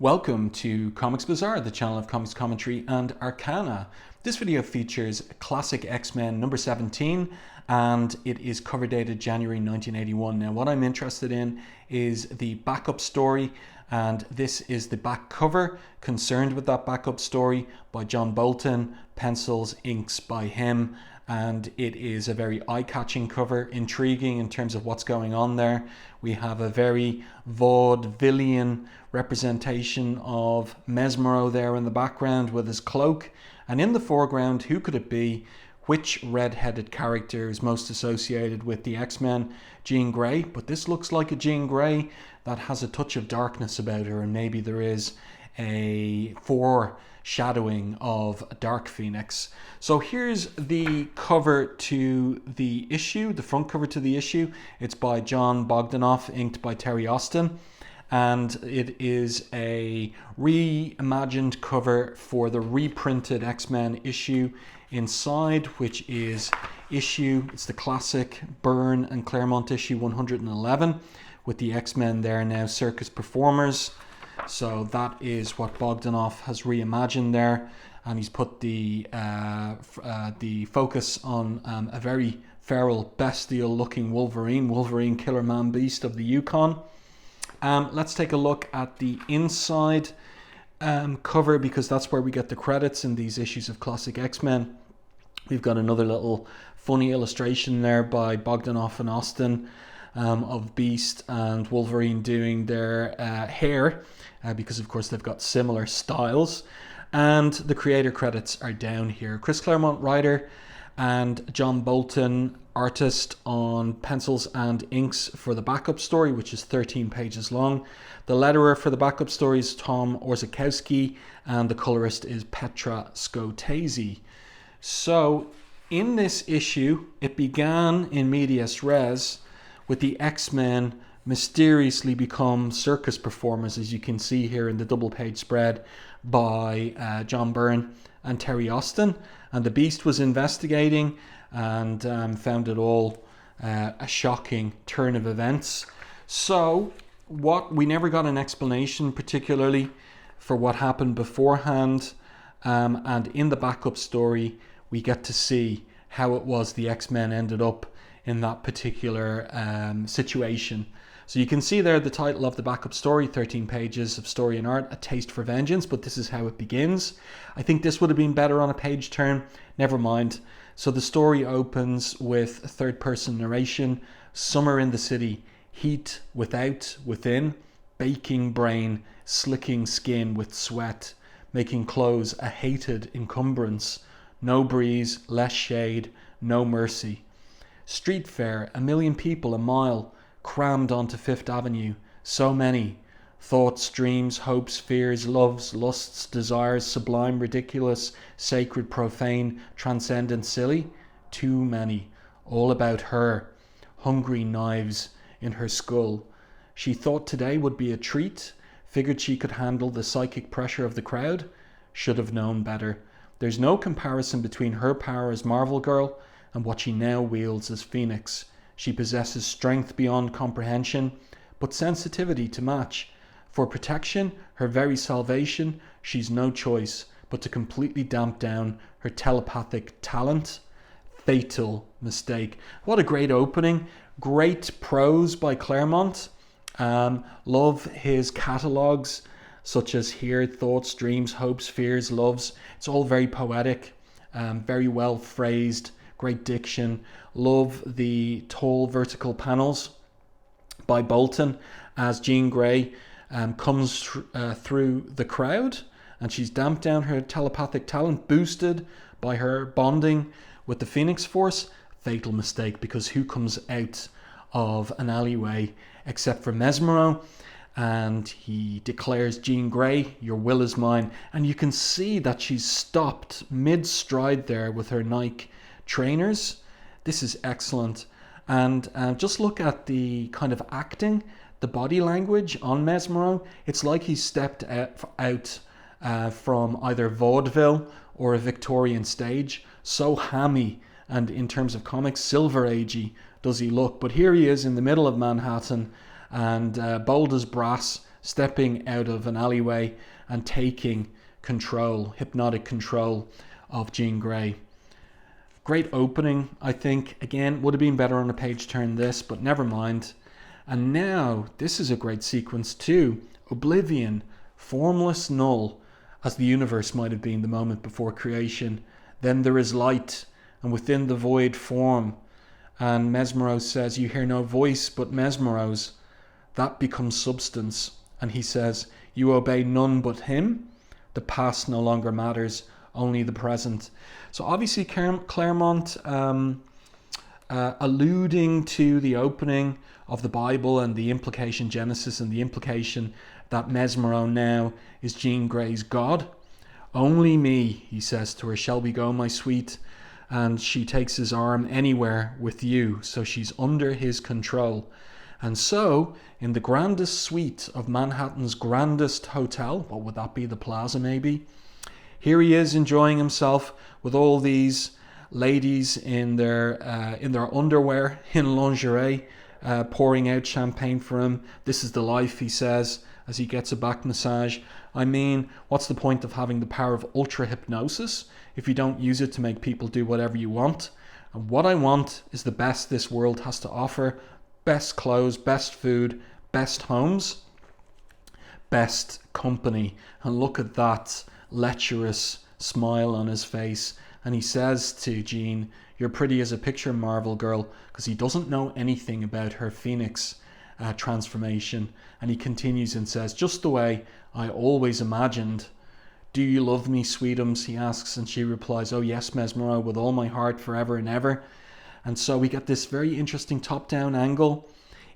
Welcome to Comics Bazaar, the channel of comics commentary and arcana. This video features Classic X-Men number 17 and it is cover dated January 1981. Now what I'm interested in is the backup story, and this is the back cover, concerned with that backup story, by John Bolton, pencils, inks by him. And it is a very eye-catching cover, intriguing in terms of what's going on there. We have a very vaudevillian representation of Mesmero there in the background with his cloak. And in the foreground, who could it be? Which red-headed character is most associated with the X-Men? Jean Grey, but this looks like a Jean Grey that has a touch of darkness about her, and maybe there is a foreshadowing of a Dark Phoenix. So here's the cover to the issue, the front cover to the issue. It's by John Bolton, inked by Terry Austin, and it is a reimagined cover for the reprinted X-Men issue inside, which is it's the classic Byrne and Claremont issue 111 with the X-Men there now circus performers. So that is what Bogdanoff has reimagined there, and he's put the focus on a very feral, bestial looking Wolverine killer man beast of the Yukon. Let's take a look at the inside cover, because that's where we get the credits in these issues of Classic X-Men. We've got another little funny illustration there by Bogdanoff and Austin of Beast and Wolverine doing their hair, because of course they've got similar styles. And the creator credits are down here. Chris Claremont, writer, and John Bolton, artist, on pencils and inks for the backup story, which is 13 pages long. The letterer for the backup story is Tom Orzechowski, and the colorist is Petra Scotese. So in this issue, it began in medias res with the X-Men mysteriously become circus performers, as you can see here in the double page spread by John Byrne and Terry Austin. And the Beast was investigating and found it all a shocking turn of events. So we never got an explanation particularly for what happened beforehand, and in the backup story we get to see how it was the X-Men ended up in that particular situation. So you can see there the title of the backup story, 13 pages of story and art, A Taste for Vengeance, but this is how it begins. I think this would have been better on a page turn. Never mind. So the story opens with a third person narration. Summer in the city, heat without, within, baking brain, slicking skin with sweat, making clothes a hated encumbrance, no breeze, less shade, no mercy. Street fair, 1 million people a mile, crammed onto Fifth Avenue, so many. Thoughts, dreams, hopes, fears, loves, lusts, desires, sublime, ridiculous, sacred, profane, transcendent, silly. Too many. All about her. Hungry knives in her skull. She thought today would be a treat. Figured she could handle the psychic pressure of the crowd. Should have known better. There's no comparison between her power as Marvel Girl and what she now wields as Phoenix. She possesses strength beyond comprehension, but sensitivity to match. For protection, her very salvation, she's no choice but to completely damp down her telepathic talent. Fatal mistake. What a great opening. Great prose by Claremont. Love his catalogues, such as here, thoughts, dreams, hopes, fears, loves. It's all very poetic, very well phrased, great diction. Love the tall vertical panels by Bolton as Jean Grey comes through the crowd, and she's damped down her telepathic talent, boosted by her bonding with the Phoenix Force. Fatal mistake, because who comes out of an alleyway except for Mesmero? And he declares, Jean Grey, your will is mine. And you can see that she's stopped mid-stride there with her Nike trainers. This is excellent. And just look at the kind of acting, the body language on Mesmero. It's like he's stepped out from either vaudeville or a Victorian stage. So hammy, and in terms of comics, Silver Agey does he look. But here he is in the middle of Manhattan, and bold as brass, stepping out of an alleyway and taking control, hypnotic control of Jean Grey. Great opening, I think. Again, would have been better on a page turn this, but never mind. And now, this is a great sequence too. Oblivion, formless null, as the universe might have been the moment before creation. Then there is light, and within the void form. And Mesmero says, you hear no voice but Mesmero's. That becomes substance. And he says, you obey none but him. The past no longer matters, only the present. So obviously Claremont alluding to the opening of the Bible and the implication, Genesis, and the implication that Mesmero now is Jean Grey's God. Only me, he says to her, shall we go, my sweet? And she takes his arm, anywhere with you. So she's under his control. And so, in the grandest suite of Manhattan's grandest hotel, what would that be, the Plaza maybe? Here he is enjoying himself with all these ladies in their underwear, in lingerie, pouring out champagne for him. This is the life, he says, as he gets a back massage. I mean, what's the point of having the power of ultra hypnosis if you don't use it to make people do whatever you want? And what I want is the best this world has to offer. Best clothes, best food, best homes, best company. And look at that lecherous smile on his face. And he says to Jean, you're pretty as a picture, Marvel girl, because he doesn't know anything about her Phoenix transformation. And he continues and says, just the way I always imagined. Do you love me, sweetums? He asks, and she replies, oh yes, Mesmero, with all my heart, forever and ever. And so we get this very interesting top-down angle,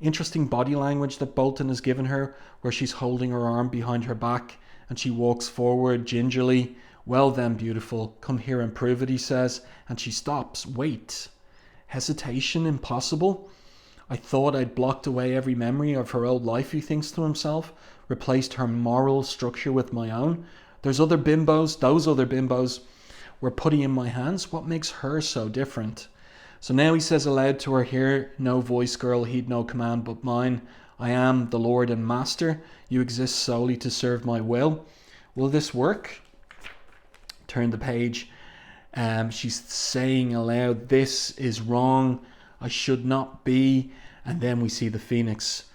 interesting body language that Bolton has given her, where she's holding her arm behind her back and she walks forward gingerly. Well then, beautiful, come here and prove it, he says. And she stops. Wait. Hesitation impossible? I thought I'd blocked away every memory of her old life, he thinks to himself, replaced her moral structure with my own. There's other bimbos, those other bimbos were putty in my hands. What makes her so different? So now he says aloud to her, hear no voice, girl, heed no command but mine. I am the Lord and Master. You exist solely to serve my will. Will this work? Turn the page. She's saying aloud, this is wrong. I should not be. And then we see the Phoenix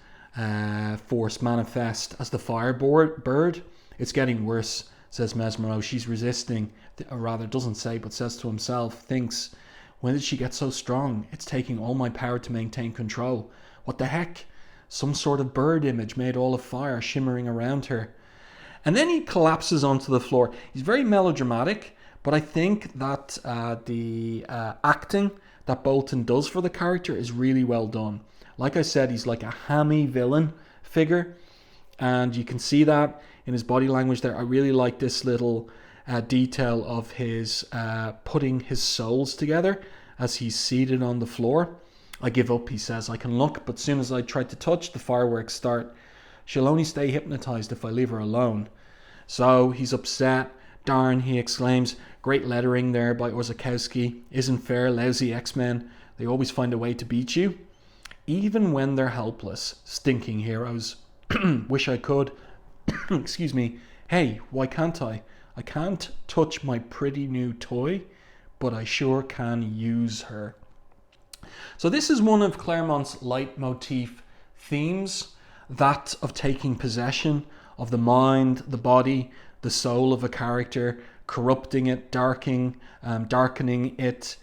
force manifest as the firebird. It's getting worse, says Mesmero. She's resisting, or rather doesn't say, but says to himself, thinks, when did she get so strong? It's taking all my power to maintain control. What the heck? Some sort of bird image made all of fire shimmering around her. And then he collapses onto the floor. He's very melodramatic, but I think that the acting that Bolton does for the character is really well done. Like I said, he's like a hammy villain figure, and you can see that in his body language there. I really like this little detail of his putting his soles together as he's seated on the floor. I give up, he says. I can look, but as soon as I try to touch, the fireworks start. She'll only stay hypnotized if I leave her alone. So he's upset. Darn, he exclaims. Great lettering there by Orzechowski. Isn't fair, lousy X-Men. They always find a way to beat you. Even when they're helpless. Stinking heroes. Wish I could. Excuse me. Hey, why can't I? I can't touch my pretty new toy, but I sure can use her. So this is one of Claremont's leitmotif themes, that of taking possession of the mind, the body, the soul of a character, corrupting it, darkening it,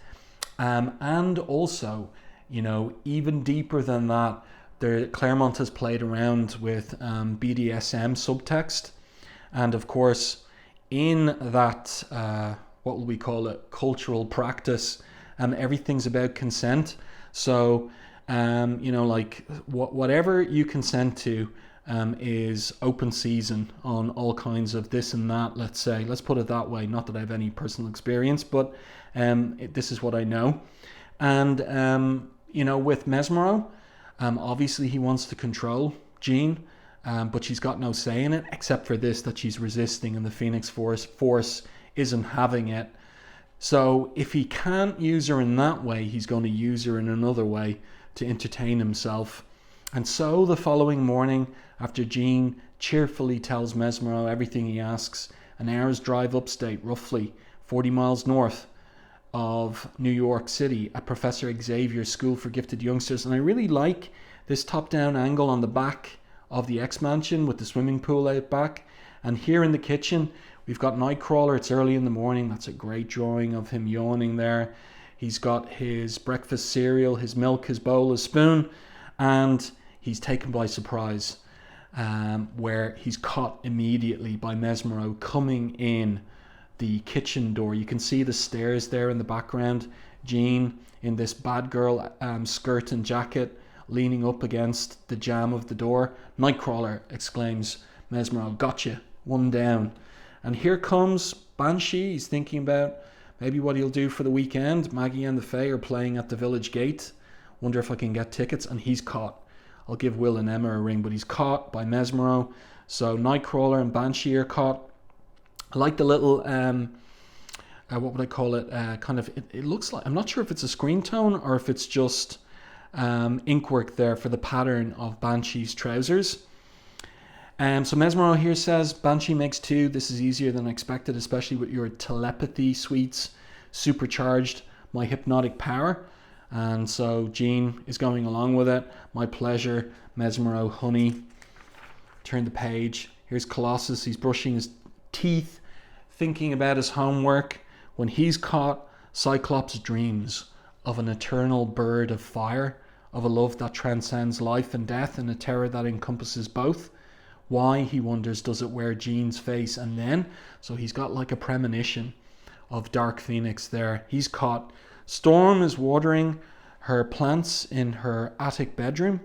and also, you know, even deeper than that, Claremont has played around with BDSM subtext, and of course, in that, what will we call it, cultural practice, everything's about consent. So, you know, like whatever you consent to is open season on all kinds of this and that, let's say. Let's put it that way. Not that I have any personal experience, but this is what I know. And, you know, with Mesmero, obviously he wants to control Jean, but she's got no say in it, except for this, that she's resisting, and the Phoenix force isn't having it. So if he can't use her in that way, he's going to use her in another way to entertain himself. And so the following morning, after Jean cheerfully tells Mesmero everything he asks. An hour's drive upstate, roughly 40 miles north of New York City, at Professor Xavier's School for Gifted Youngsters. And I really like this top-down angle on the back of the X-Mansion with the swimming pool out back. And here in the kitchen, we've got Nightcrawler. It's early in the morning. That's a great drawing of him yawning there. He's got his breakfast cereal, his milk, his bowl, his spoon, and he's taken by surprise, where he's caught immediately by Mesmero coming in the kitchen door. You can see the stairs there in the background. Jean in this bad girl skirt and jacket leaning up against the jamb of the door. Nightcrawler, exclaims Mesmero, gotcha, one down. And here comes Banshee. He's thinking about maybe what he'll do for the weekend. Maggie and the Fae are playing at the village gate. Wonder if I can get tickets. And he's caught. I'll give Will and Emma a ring, but he's caught by Mesmero. So Nightcrawler and Banshee are caught. I like the little, what would I call it? It looks like, I'm not sure if it's a screen tone or if it's just ink work there for the pattern of Banshee's trousers. So Mesmero here says, Banshee makes 2. This is easier than expected, especially with your telepathy suites supercharged my hypnotic power. And so Jean is going along with it. My pleasure, Mesmero, honey. Turn the page. Here's Colossus. He's brushing his teeth, thinking about his homework. When he's caught, Cyclops dreams of an eternal bird of fire, of a love that transcends life and death, and a terror that encompasses both. Why, he wonders, does it wear Jean's face? And then, so he's got like a premonition of Dark Phoenix there. He's caught. Storm is watering her plants in her attic bedroom,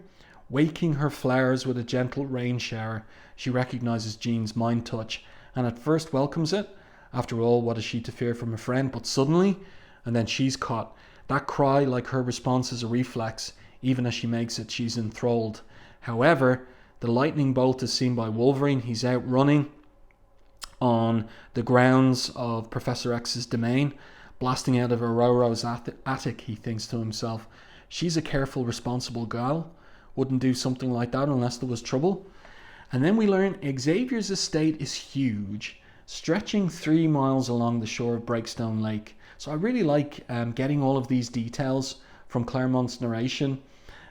waking her flowers with a gentle rain shower. She recognizes Jean's mind touch and at first welcomes it. After all, what is she to fear from a friend? But suddenly, and then she's caught. That cry, like her response, is a reflex. Even as she makes it, she's enthralled. However, the lightning bolt is seen by Wolverine. He's out running on the grounds of Professor X's domain, blasting out of Aurora's attic. He thinks to himself, she's a careful, responsible girl. Wouldn't do something like that unless there was trouble. And then we learn Xavier's estate is huge, stretching 3 miles along the shore of Breakstone Lake. So I really like getting all of these details from Claremont's narration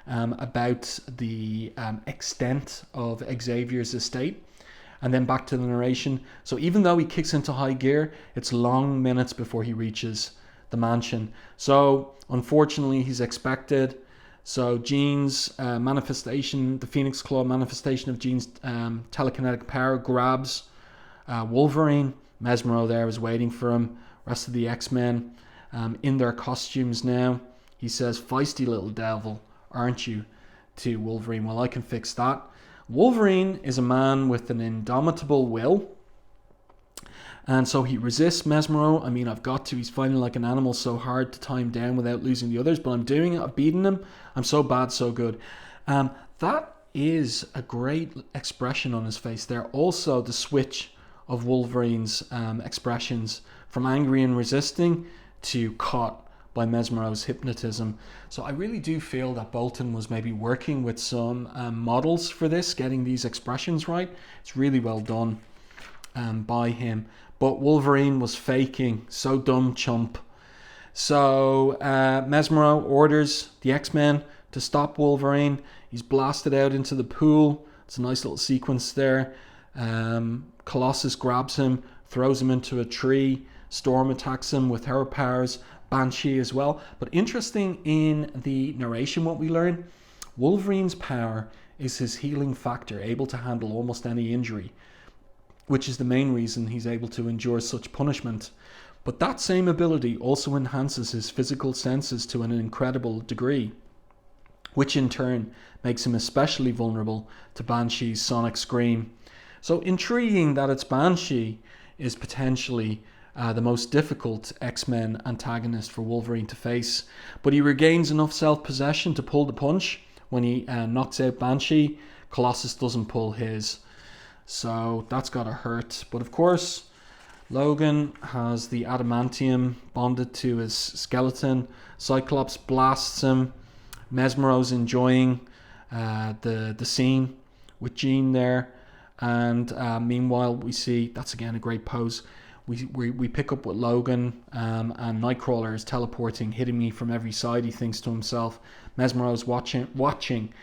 about the extent of Xavier's estate. And then back to the narration. So even though he kicks into high gear, it's long minutes before he reaches the mansion. So unfortunately, he's expected. So Jean's manifestation, the Phoenix Claw manifestation of Jean's telekinetic power, grabs Wolverine. Mesmero there is waiting for him. Rest of the X-Men in their costumes now. He says, feisty little devil, aren't you? To Wolverine. Well, I can fix that. Wolverine is a man with an indomitable will. And so he resists Mesmero. I mean, I've got to. He's fighting like an animal, so hard to tie him down without losing the others. But I'm doing it. I'm beating him. I'm so bad, so good. That is a great expression on his face there. Also, the switch of Wolverine's expressions from angry and resisting to caught by Mesmero's hypnotism. So I really do feel that Bolton was maybe working with some models for this, getting these expressions right. It's really well done by him. But Wolverine was faking, so dumb chump. So Mesmero orders the X-Men to stop Wolverine. He's blasted out into the pool. It's a nice little sequence there. Colossus grabs him, throws him into a tree. Storm attacks him with her powers. Banshee as well. But interesting in the narration, what we learn, Wolverine's power is his healing factor, able to handle almost any injury, which is the main reason he's able to endure such punishment. But that same ability also enhances his physical senses to an incredible degree, which in turn makes him especially vulnerable to Banshee's sonic scream. So intriguing that it's Banshee is potentially the most difficult X-Men antagonist for Wolverine to face. But he regains enough self-possession to pull the punch when he knocks out Banshee. Colossus doesn't pull his. So that's gotta hurt. But of course, Logan has the adamantium bonded to his skeleton. Cyclops blasts him. Mesmero's enjoying the scene with Jean there. And meanwhile, we see, that's again a great pose. We pick up with Logan, and Nightcrawler is teleporting, hitting me from every side, he thinks to himself. Mesmero's watching,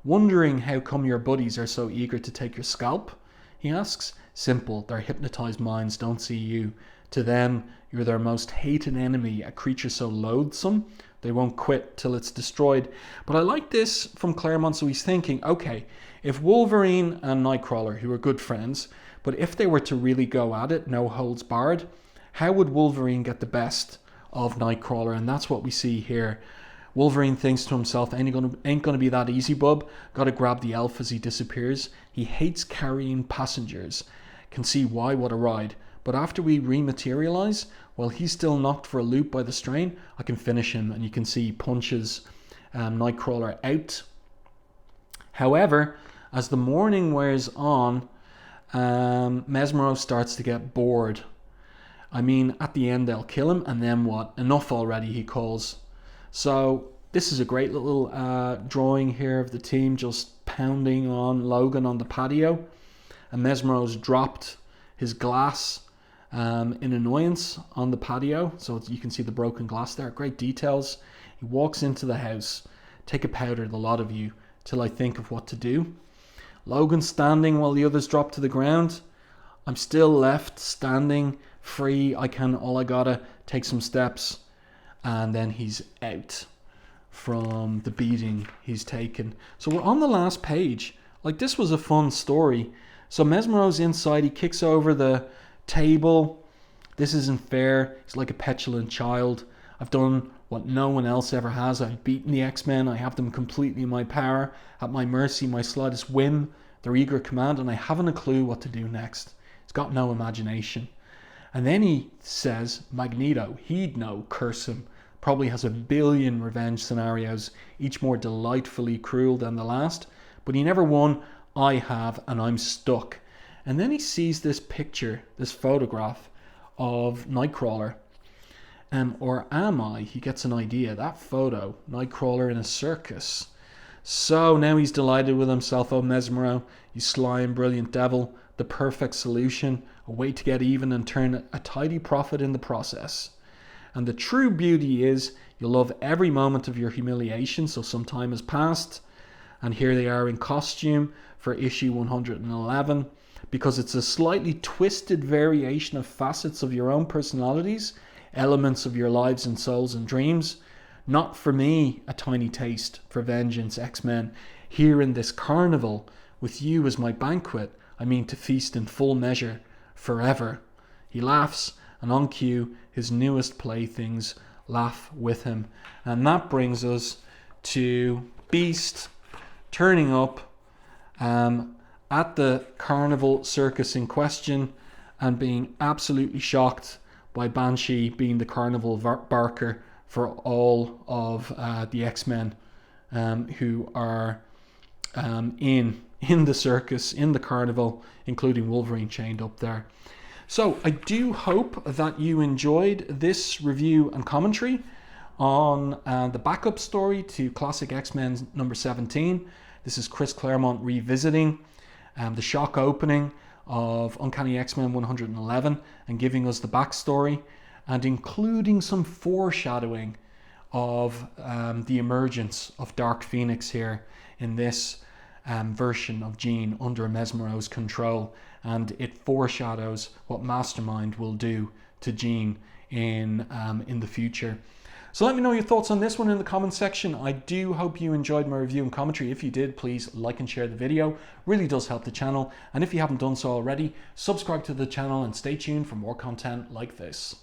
wondering how come your buddies are so eager to take your scalp, he asks. Simple, their hypnotized minds don't see you. To them, you're their most hated enemy, a creature so loathsome, they won't quit till it's destroyed. But I like this from Claremont, so he's thinking, okay, if Wolverine and Nightcrawler, who are good friends, but if they were to really go at it, no holds barred, how would Wolverine get the best of Nightcrawler? And that's what we see here. Wolverine thinks to himself, ain't gonna be that easy, bub. Gotta grab the elf as he disappears. He hates carrying passengers. Can see why, what a ride. But after we rematerialize, while he's still knocked for a loop by the strain, I can finish him. And you can see he punches Nightcrawler out. However, as the morning wears on, Mesmero starts to get bored. I mean, at the end they'll kill him, and then what? Enough already, he calls. So this is a great little drawing here of the team just pounding on Logan on the patio. And Mesmero's dropped his glass in annoyance on the patio. So you can see the broken glass there. Great details. He walks into the house. Take a powder, the lot of you, till I think of what to do. Logan standing while the others drop to the ground. I'm still left standing, free. All I gotta take some steps. And then he's out from the beating he's taken. So we're on the last page. Like, this was a fun story. So Mesmero's inside. He kicks over the table. This isn't fair. He's like a petulant child. I've done what no one else ever has. I've beaten the X-Men. I have them completely in my power, at my mercy, my slightest whim, their eager command, and I haven't a clue what to do next. He's got no imagination. And then he says, Magneto, he'd know, curse him. Probably has a billion revenge scenarios, each more delightfully cruel than the last. But he never won. I have, and I'm stuck. And then he sees this picture, this photograph of Nightcrawler. Or am I? He gets an idea. That photo, Nightcrawler in a circus. So now he's delighted with himself. Oh, Mesmero, you sly and brilliant devil. The perfect solution. A way to get even and turn a tidy profit in the process. And the true beauty is you'll love every moment of your humiliation. So some time has passed. And here they are in costume for issue 111. Because it's a slightly twisted variation of facets of your own personalities, elements of your lives and souls and dreams. Not for me, a tiny taste for vengeance, X-Men. Here in this carnival, with you as my banquet, I mean to feast in full measure, forever. He laughs, and on cue, his newest playthings laugh with him. And that brings us to Beast turning up at the carnival circus in question and being absolutely shocked by Banshee being the carnival barker for all of the X-Men who are in the circus, in the carnival, including Wolverine chained up there. So I do hope that you enjoyed this review and commentary on the backup story to Classic X-Men number 17. This is Chris Claremont revisiting the shock opening of Uncanny X-Men 111 and giving us the backstory and including some foreshadowing of the emergence of Dark Phoenix here in this version of Jean under Mesmero's control, and it foreshadows what Mastermind will do to Jean in the future. So let me know your thoughts on this one in the comments section. I do hope you enjoyed my review and commentary. If you did, please like and share the video. Really does help the channel. And if you haven't done so already, subscribe to the channel and stay tuned for more content like this.